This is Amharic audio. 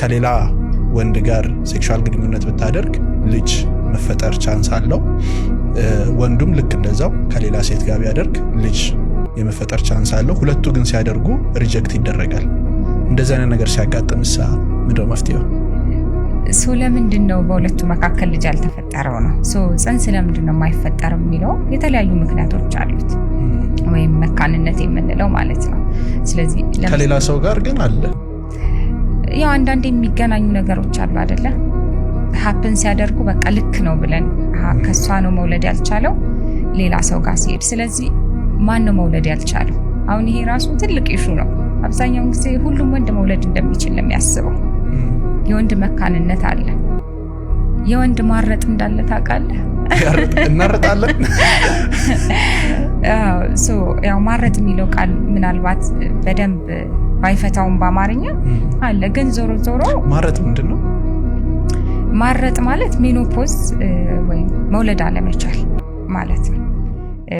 ከሌላ ወንድ ጋር ሴክሹዋል ግንኙነት ብታደርግ ልጅ መፈጠር ቻንስ አለው። ወንዱም ልክ እንደዛው ከሌላ ሴት ጋር ቢያደርግ ልጅ የመፈጠር ቻንስ አለው። ሁለቱ ግን ሲያደርጉ ሪጀክት ይደረጋል። እንደዛ አይነት ነገር ሲያጋጥምሳ ምንድነው መፍትሄው? ለምንድን ነው በሁለቱ መካከል ልጅ ያልተፈጠረው ነው? ጽንስ ለምንድን ነው የማይፈጠረው የሚለው የተለያዩ ምክንያቶች አሉት፣ ወይም መካንነት የምንለው ማለት ነው። ስለዚህ ከሌላ ሰው ጋር ግን አለ። ያው አንዳንድ የሚገናኙ ነገሮች አሉ አይደለ? ሀፕን ሲያደርጉ በቃ ልክ ነው ብለን ከሷ ነው መውለድ ያልቻለው ሌላ ሰው ጋር ሲሄድ፣ ስለዚህ ማን ነው መውለድ ያልቻለው? አሁን ይሄ ራሱ ትልቅ ኢሹ ነው። አብዛኛውን ጊዜ ሁሉም ወንድ መውለድ እንደሚችል የሚያስበው የወንድ መካንነት አለ። የወንድ ማረጥ እንዳለ ታውቃለህ? እናረጣለን። ያው ማረጥ የሚለው ቃል ምናልባት በደንብ ባይፈታውም በአማርኛ አለ። ግን ዞሮ ዞሮ ማረጥ ምንድነው? ማረጥ ማለት ሜኖፖዝ ወይም መውለድ አለመቻል ማለት ነው።